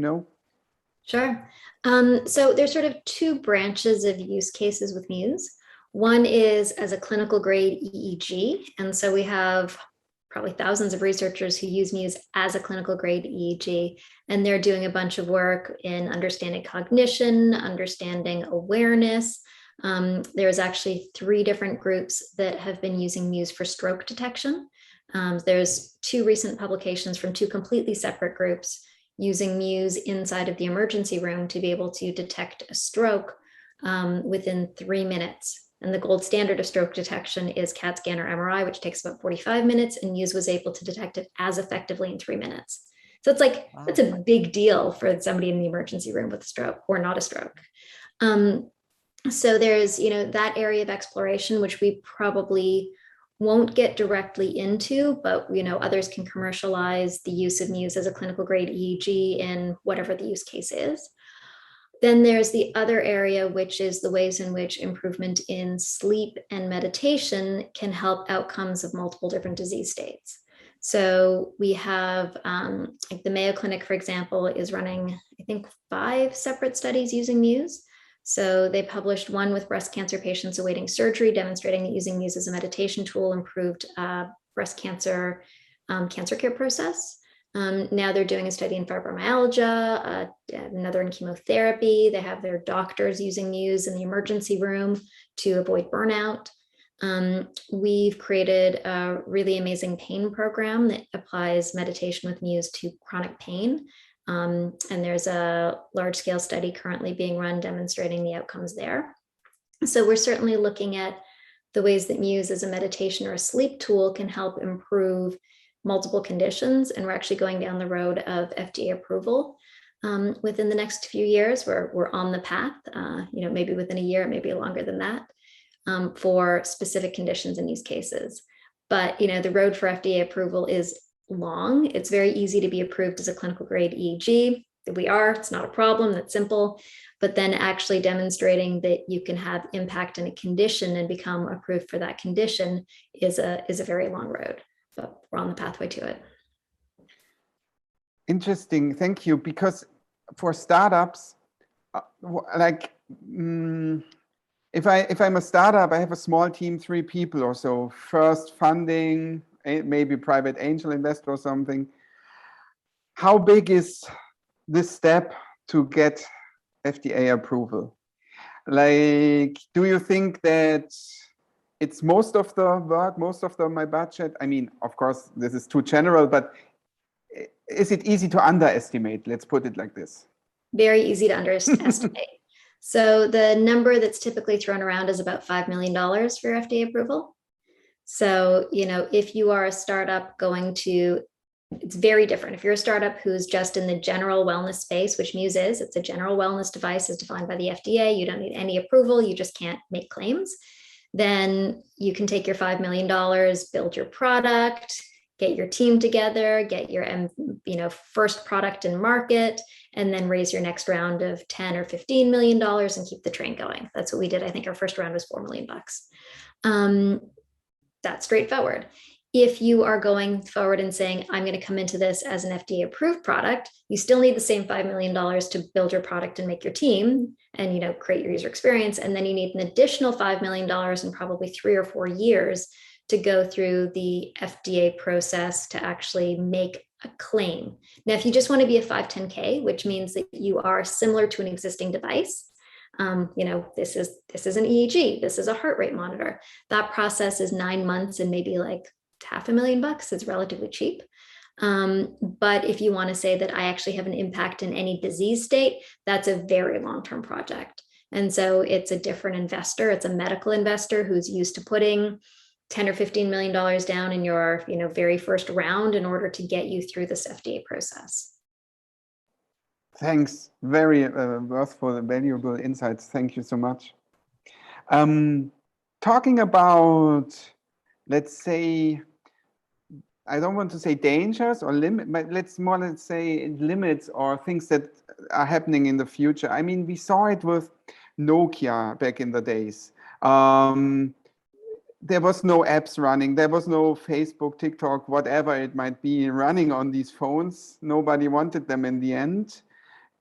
Sure. So there's sort of two branches of use cases with Muse. One is as a clinical grade EEG. And so we have probably thousands of researchers who use Muse as a clinical grade EEG, and they're doing a bunch of work in understanding cognition, understanding awareness. There's actually 3 different groups that have been using Muse for stroke detection. There's 2 recent publications from 2 completely separate groups using Muse inside of the emergency room to be able to detect a stroke within 3 minutes. And the gold standard of stroke detection is CAT scan or MRI, which takes about 45 minutes, and Muse was able to detect it as effectively in 3 minutes. So it's like, wow, that's a big deal for somebody in the emergency room with a stroke or not a stroke. So there's, that area of exploration, which we probably won't get directly into, but others can commercialize the use of Muse as a clinical grade EEG in whatever the use case is. Then there's the other area, which is the ways in which improvement in sleep and meditation can help outcomes of multiple different disease states. So we have, like the Mayo Clinic, for example, is running, I think, 5 separate studies using Muse. So they published one with breast cancer patients awaiting surgery, demonstrating that using Muse as a meditation tool improved breast cancer cancer care process. Now they're doing a study in fibromyalgia, another in chemotherapy. They have their doctors using Muse in the emergency room to avoid burnout. We've created a really amazing pain program that applies meditation with Muse to chronic pain. And there's a large-scale study currently being run demonstrating the outcomes there. So we're certainly looking at the ways that Muse as a meditation or a sleep tool can help improve multiple conditions, and we're actually going down the road of FDA approval. within the next few years. We're on the path, maybe within a year, maybe longer than that, for specific conditions and use cases. But, the road for FDA approval is long. It's very easy to be approved as a clinical grade EEG. It's not a problem, that's simple. But then actually demonstrating that you can have impact in a condition and become approved for that condition is a very long road, but we're on the pathway to it. Interesting, thank you. Because for startups, if I'm a startup, I have a small team, 3 people or so. First funding, maybe private angel investor or something. How big is this step to get FDA approval? Like, do you think that it's most of the work, most of my budget? I mean, of course, this is too general, but is it easy to underestimate? Let's put it like this. Very easy to underestimate. So the number that's typically thrown around is about $5 million for FDA approval. So, if you are a startup it's very different. If you're a startup who's just in the general wellness space, which Muse is, it's a general wellness device as defined by the FDA. You don't need any approval. You just can't make claims. Then you can take your $5 million, build your product, get your team together, get your first product in market, and then raise your next round of 10 or $15 million and keep the train going. That's what we did. I think our first round was $4 million. That's straightforward. If you are going forward and saying, I'm going to come into this as an FDA approved product, you still need the same $5 million to build your product and make your team and, create your user experience. And then you need an additional $5 million in probably 3 or 4 years to go through the FDA process to actually make a claim. Now, if you just want to be a 510K, which means that you are similar to an existing device, this is an EEG, this is a heart rate monitor. That process is 9 months and maybe like $500,000. It's relatively cheap. But if you want to say that I actually have an impact in any disease state, that's a very long-term project. And so it's a different investor. It's a medical investor who's used to putting $10 or $15 million down in your, very first round in order to get you through this FDA process. Thanks. Very worthwhile and valuable insights. Thank you so much. Talking about, let's say, I don't want to say dangers or limit, but let's say limits or things that are happening in the future. I mean, we saw it with Nokia back in the days. There was no apps running. There was no Facebook, TikTok, whatever it might be running on these phones. Nobody wanted them in the end.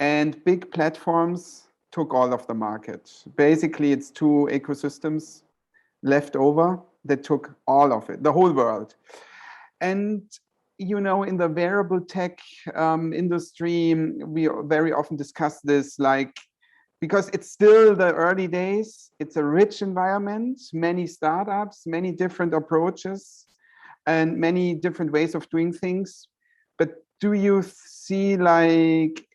And big platforms took all of the market. Basically, it's 2 ecosystems left over that took all of it, the whole world. And, in the wearable tech industry, we very often discuss this, because it's still the early days, it's a rich environment, many startups, many different approaches, and many different ways of doing things. But do you see,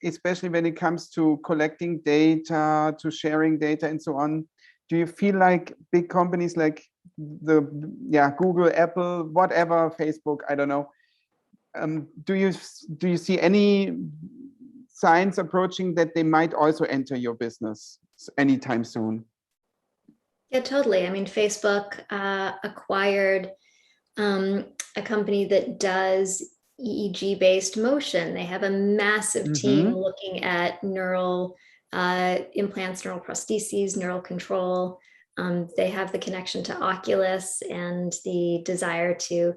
especially when it comes to collecting data, to sharing data and so on, do you feel like big companies like Google, Apple, whatever, Facebook, I don't know, do you see any signs approaching that they might also enter your business anytime soon? Yeah, totally. I mean, Facebook acquired a company that does EEG-based motion. They have a massive team looking at neural implants, neural prostheses, neural control. They have the connection to Oculus and the desire to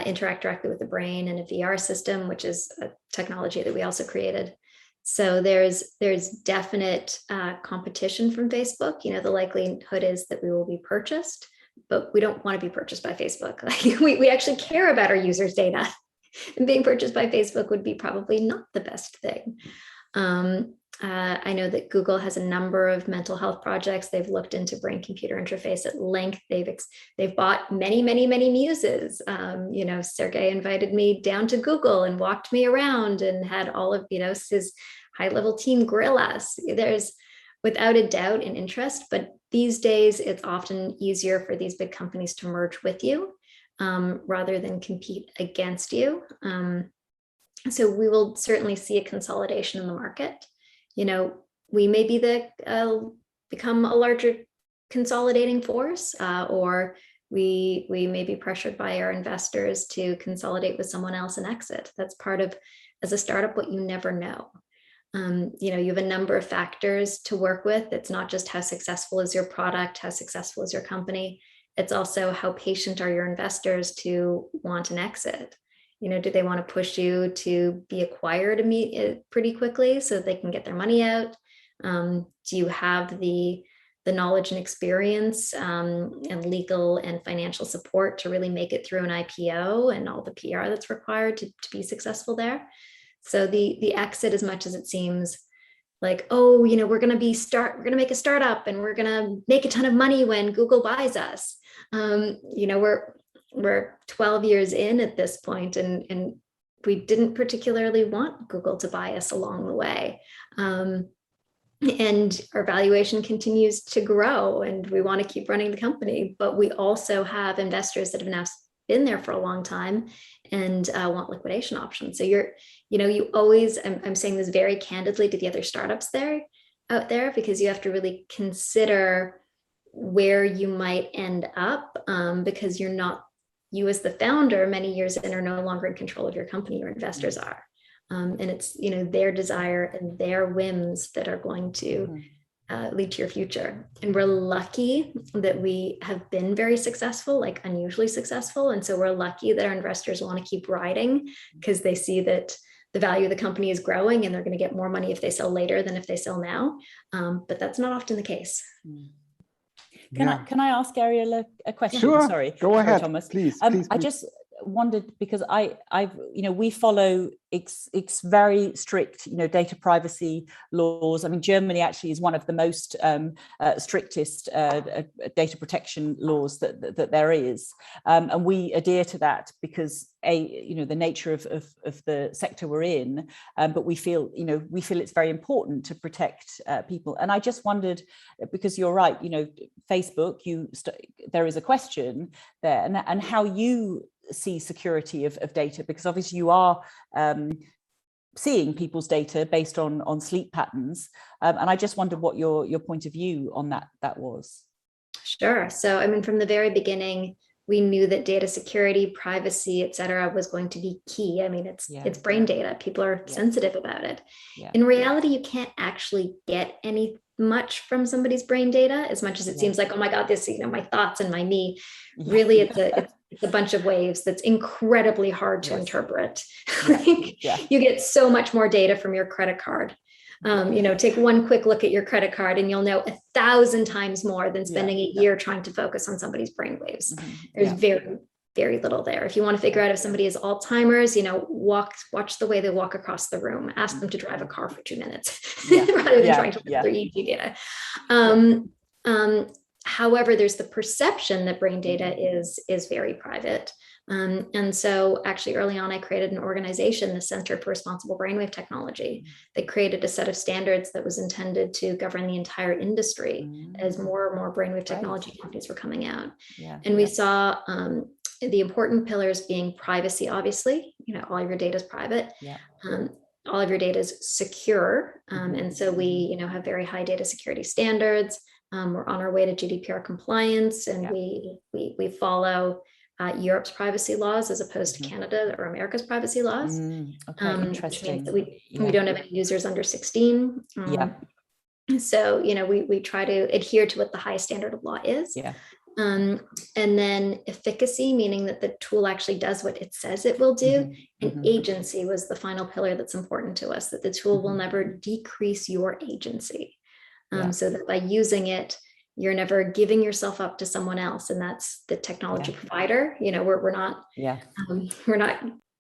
interact directly with the brain in a VR system, which is a technology that we also created. So there's definite competition from Facebook. The likelihood is that we will be purchased, but we don't want to be purchased by Facebook. We actually care about our users' data, and being purchased by Facebook would be probably not the best thing. I know that Google has a number of mental health projects. They've looked into brain-computer interface at length. They've bought many, many, many muses. Sergey invited me down to Google and walked me around and had all of his high-level team grill us. There's without a doubt an interest, but these days it's often easier for these big companies to merge with you rather than compete against you. So we will certainly see a consolidation in the market. You know, we may be become a larger consolidating force, or we may be pressured by our investors to consolidate with someone else and exit. That's part of, as a startup, what you never know. You know, you have a number of factors to work with. It's not just how successful is your product, how successful is your company. It's also how patient are your investors to want an exit. You know, do they want to push you to be acquired pretty quickly so that they can get their money out? Do you have the knowledge and experience and legal and financial support to really make it through an IPO and all the PR that's required to be successful there? So the exit, as much as it seems like, oh, you know, we're going to make a startup and we're going to make a ton of money when Google buys us. You know, we're 12 years in at this point, and we didn't particularly want Google to buy us along the way. And our valuation continues to grow, and we want to keep running the company, but we also have investors that have now been there for a long time and want liquidation options. So you always, I'm saying this very candidly to the other startups out there, because you have to really consider where you might end up, because you as the founder many years in are no longer in control of your company, your investors are. And it's, you know, their desire and their whims that are going to lead to your future. And we're lucky that we have been very successful, like unusually successful. And so we're lucky that our investors want to keep riding, because they see that the value of the company is growing and they're going to get more money if they sell later than if they sell now. But that's not often the case. Can I ask Ariel a question? Sure. Sorry, go ahead, Thomas. Please. I just wondered, because we follow very strict, data privacy laws. I mean, Germany actually is one of the most strictest data protection laws that there is, and we adhere to that because the nature of the sector we're in, but we feel it's very important to protect people. And I just wondered, because you're right, Facebook, there is a question there, and how you see security of data, because obviously you are seeing people's data based on sleep patterns, and I just wondered what your point of view on that was. Sure. So I mean, from the very beginning, we knew that data security, privacy, et cetera, was going to be key. I mean, it's brain data. People are sensitive about it. In reality, you can't actually get much from somebody's brain data, as much as it seems like, oh my God, this, my thoughts and my me. Really, it's a bunch of waves that's incredibly hard to interpret. You get so much more data from your credit card. Take one quick look at your credit card and you'll know 1,000 times more than spending a year trying to focus on somebody's brainwaves. There's very, very little there. If you want to figure out if somebody has Alzheimer's, watch the way they walk across the room. Ask them to drive a car for 2 minutes rather than trying to look at their EEG data. However, there's the perception that brain data is very private. And so actually early on, I created an organization, the Center for Responsible Brainwave Technology, that created a set of standards that was intended to govern the entire industry as more and more brainwave technology companies were coming out. And we saw the important pillars being privacy, obviously, all of your data is private. All of your data is secure. And so we, have very high data security standards. We're on our way to GDPR compliance, and we follow Europe's privacy laws as opposed to Canada or America's privacy laws. Interesting. Which means that we don't have any users under 16. So, we try to adhere to what the highest standard of law is. And then efficacy, meaning that the tool actually does what it says it will do. And agency was the final pillar that's important to us, that the tool will never decrease your agency. So that by using it, you're never giving yourself up to someone else, and that's the technology provider. We're not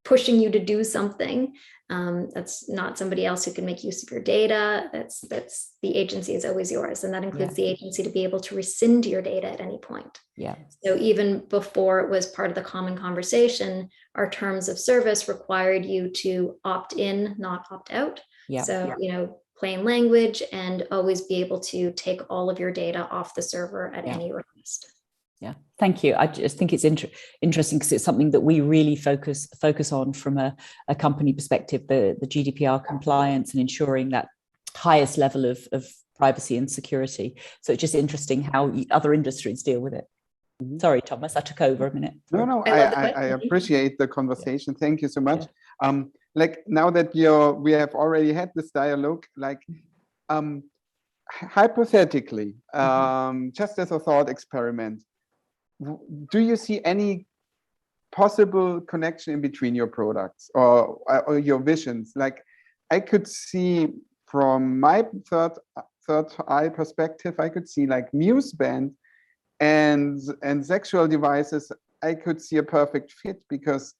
pushing you to do something. That's not somebody else who can make use of your data. That's the agency is always yours, and that includes the agency to be able to rescind your data at any point. So even before it was part of the common conversation, our terms of service required you to opt in, not opt out. So plain language, and always be able to take all of your data off the server at any request. Yeah, thank you. I just think it's interesting because it's something that we really focus on from a company perspective, the GDPR compliance and ensuring that highest level of privacy and security. So it's just interesting how other industries deal with it. Mm-hmm. Sorry, Thomas, I took over a minute. No, I appreciate the conversation. Yeah. Thank you so much. Yeah. Like now that we have already had this dialogue, like hypothetically, just as a thought experiment, do you see any possible connection in between your products or your visions? Like I could see from my third eye perspective, I could see like Muse band and sexual devices. I could see a perfect fit because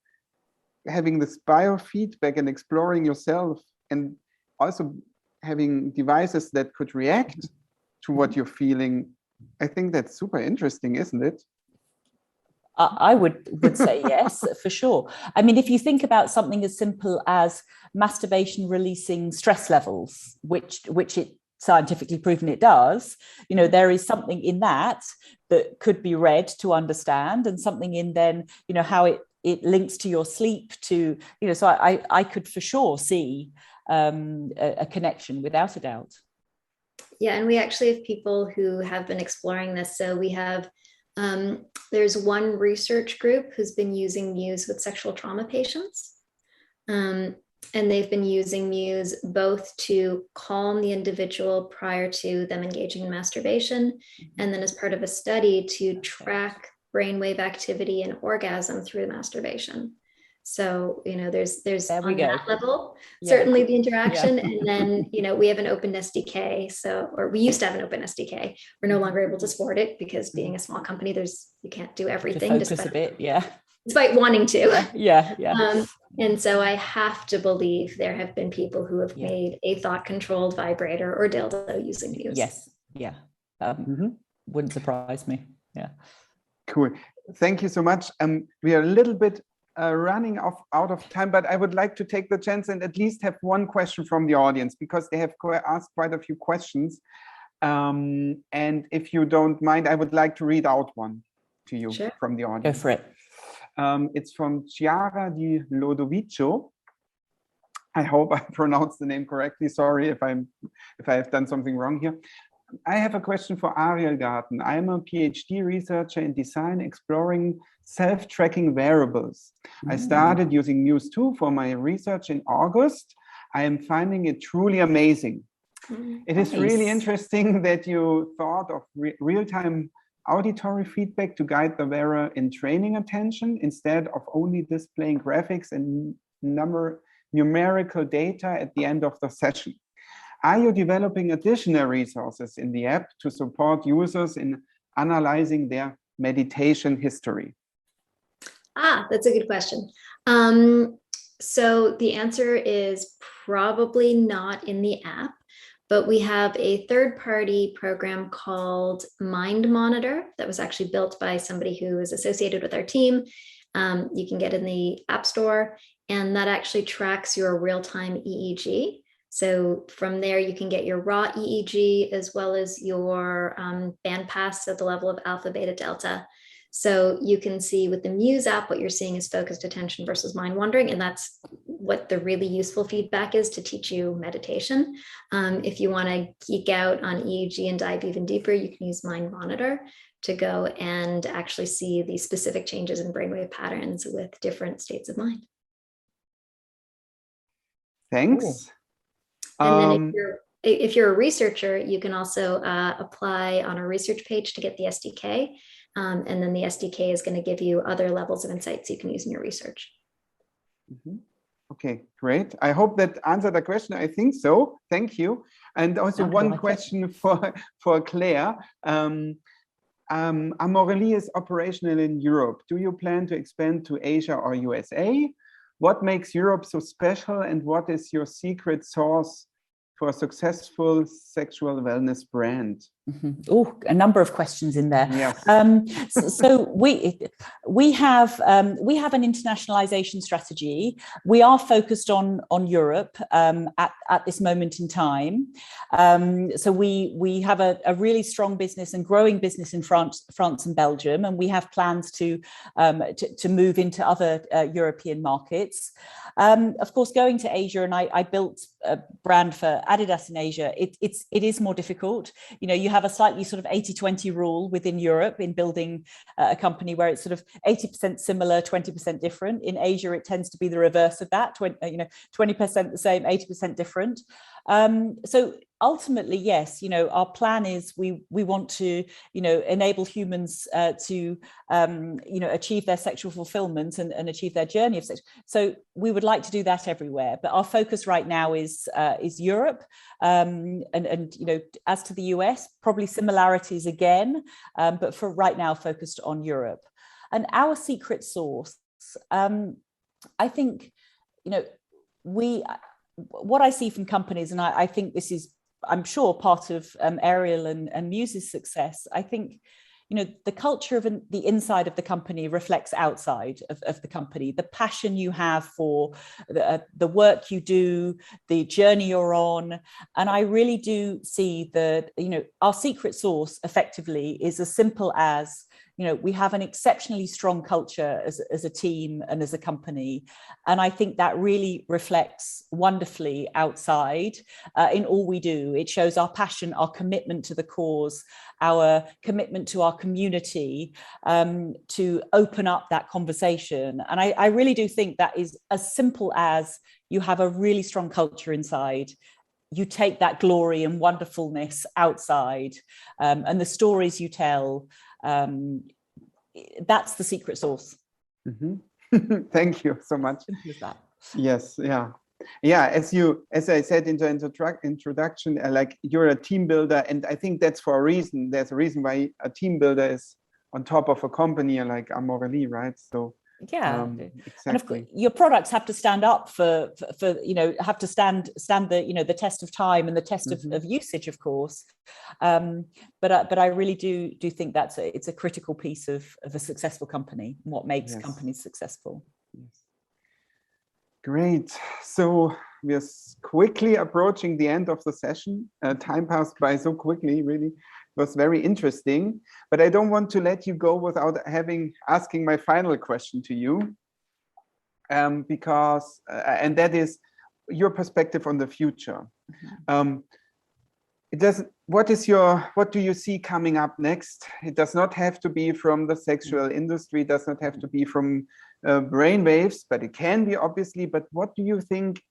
having this biofeedback and exploring yourself and also having devices that could react to what you're feeling, I think that's super interesting, isn't it? I would say yes, for sure. I mean, if you think about something as simple as masturbation releasing stress levels, which it scientifically proven it does, you know, there is something in that could be read to understand, and something in then, you know, how it links to your sleep, to, you know, so I could for sure see a connection without a doubt. Yeah, and we actually have people who have been exploring this. So we have there's one research group who's been using Muse with sexual trauma patients. And they've been using Muse both to calm the individual prior to them engaging in masturbation, and then as part of a study to track brainwave activity and orgasm through masturbation. So, you know, there's on that level, certainly the interaction. And then, you know, we have an open SDK. So, or we used to have an open SDK. We're no longer able to support it because being a small company, you can't do everything. Focus a bit, despite wanting to. Yeah. And so I have to believe there have been people who have made a thought-controlled vibrator or dildo using Muse. Yes, wouldn't surprise me. Yeah. Cool. Thank you so much. We are a little bit running out of time, but I would like to take the chance and at least have one question from the audience, because they have asked quite a few questions. And if you don't mind, I would like to read out one to you from the audience. Go for it. It's from Chiara di Lodovico. I hope I pronounced the name correctly. Sorry if I have done something wrong here. I have a question for Ariel Garten. I'm a PhD researcher in design exploring self-tracking wearables. I started using Muse 2 for my research in August. I am finding it truly amazing. It is really interesting that you thought of real-time auditory feedback to guide the wearer in training attention instead of only displaying graphics and numerical data at the end of the session. Are you developing additional resources in the app to support users in analyzing their meditation history? That's a good question. So the answer is probably not in the app, but we have a third-party program called Mind Monitor that was actually built by somebody who is associated with our team. You can get in the App Store, and that actually tracks your real-time EEG. So from there, you can get your raw EEG as well as your bandpass at the level of alpha, beta, delta. So you can see with the Muse app, what you're seeing is focused attention versus mind wandering. And that's what the really useful feedback is to teach you meditation. If you want to geek out on EEG and dive even deeper, you can use Mind Monitor to go and actually see the specific changes in brainwave patterns with different states of mind. Thanks. Cool. And then if you're a researcher, you can also apply on our research page to get the SDK. And then the SDK is going to give you other levels of insights you can use in your research. Okay, great. I hope that answered the question. I think so. Thank you. And also one question for Claire. AMORELIE is operational in Europe. Do you plan to expand to Asia or USA? What makes Europe so special, and what is your secret sauce for a successful sexual wellness brand? Oh, a number of questions in there. Yes. So we have an internationalization strategy. We are focused on Europe at this moment in time. So we have a really strong business and growing business in France and Belgium, and we have plans to move into other European markets. Of course, going to Asia, and I built a brand for Adidas in Asia. It is more difficult. You know, you have a slightly sort of 80-20 rule within Europe in building a company where it's sort of 80% similar, 20% different. In Asia, it tends to be the reverse of that, 20% the same, 80% different. So ultimately, yes, you know, our plan is we want to, you know, enable humans to, you know, achieve their sexual fulfillment and achieve their journey of sex. So we would like to do that everywhere, but our focus right now is Europe, and you know, as to the US, probably similarities again, but for right now, focused on Europe. And our secret sauce, I think, you know, what I see from companies, and I think this is, I'm sure, part of Ariel and Muse's success. I think, you know, the culture of the inside of the company reflects outside of the company. The passion you have for the work you do, the journey you're on. And I really do see that, you know, our secret sauce effectively is as simple as, you know, we have an exceptionally strong culture as a team and as a company. And I think that really reflects wonderfully outside in all we do. It shows our passion, our commitment to the cause, our commitment to our community, to open up that conversation. And I really do think that is as simple as you have a really strong culture inside. You take that glory and wonderfulness outside, and the stories you tell, that's the secret sauce. Thank you so much. Simple as that. Yes, yeah. As I said in the introduction, like, you're a team builder, and I think that's for a reason. There's a reason why a team builder is on top of a company like AMORELIE, right? So yeah, exactly. And of course, your products have to stand up for you know, have to stand the, you know, the test of time and the test of usage, of course. But I really do think it's a critical piece of a successful company and what makes companies successful. Yes. Great. So we are quickly approaching the end of the session. Time passed by so quickly, really. It was very interesting, but I don't want to let you go without asking my final question to you, because and that is your perspective on the future. What do you see coming up next? It does not have to be from the sexual industry, it does not have to be from brainwaves, but it can be, obviously. But what do you think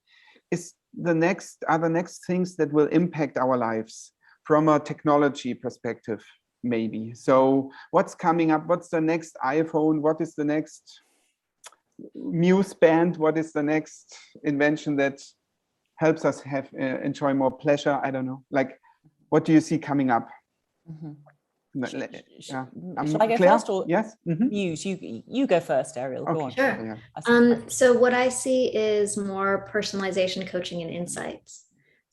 are the next things that will impact our lives from a technology perspective, maybe? So what's coming up? What's the next iPhone? What is the next Muse band? What is the next invention that helps us enjoy more pleasure? I don't know. Like, what do you see coming up? Shall I go first, or yes? Muse? You go first, Ariel. Go on. Sure. So what I see is more personalization, coaching, and insights.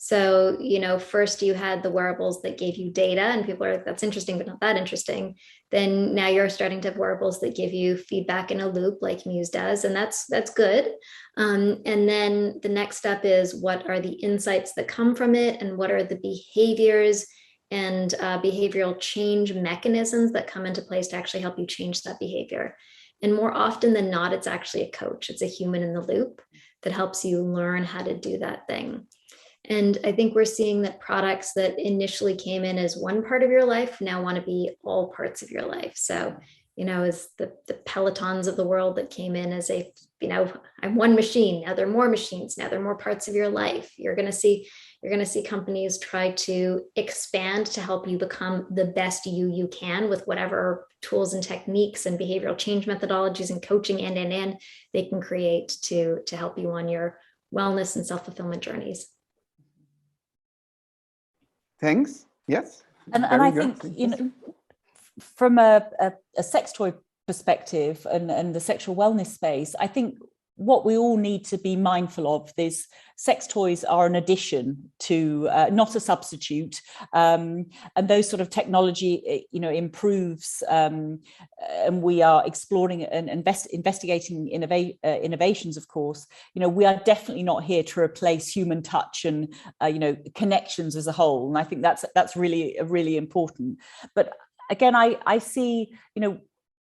So, you know, first you had the wearables that gave you data, and people are like, that's interesting, but not that interesting. Then now you're starting to have wearables that give you feedback in a loop, like Muse does, and that's good. And then the next step is, what are the insights that come from it, and what are the behaviors and behavioral change mechanisms that come into place to actually help you change that behavior. And more often than not, it's actually a coach. It's a human in the loop that helps you learn how to do that thing. And I think we're seeing that products that initially came in as one part of your life now want to be all parts of your life. So, you know, as the Pelotons of the world that came in as I'm one machine, now there are more machines, now there are more parts of your life. You're going to see companies try to expand to help you become the best you can with whatever tools and techniques and behavioral change methodologies and coaching and they can create to help you on your wellness and self-fulfillment journeys. Thanks. Yes. And I think, you know, from a sex toy perspective and the sexual wellness space, I think what we all need to be mindful of is sex toys are an addition to, not a substitute, and those sort of technology, improves, and we are exploring and investigating innovations. Of course, we are definitely not here to replace human touch and connections as a whole, and I think that's really important. But again, I see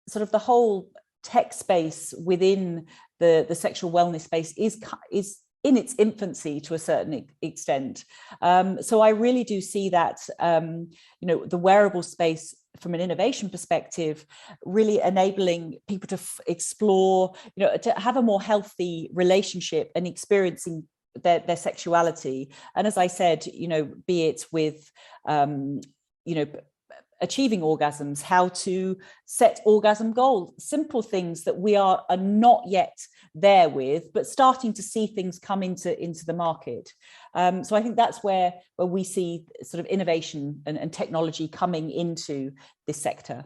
sort of the whole tech space within the sexual wellness space is in its infancy to a certain extent. So I really do see that, the wearable space from an innovation perspective, really enabling people to explore, to have a more healthy relationship and experiencing their sexuality. And as I said, be it with, achieving orgasms, how to set orgasm goals, simple things that we are not yet there with, but starting to see things come into the market. So I think that's where we see sort of innovation and technology coming into this sector.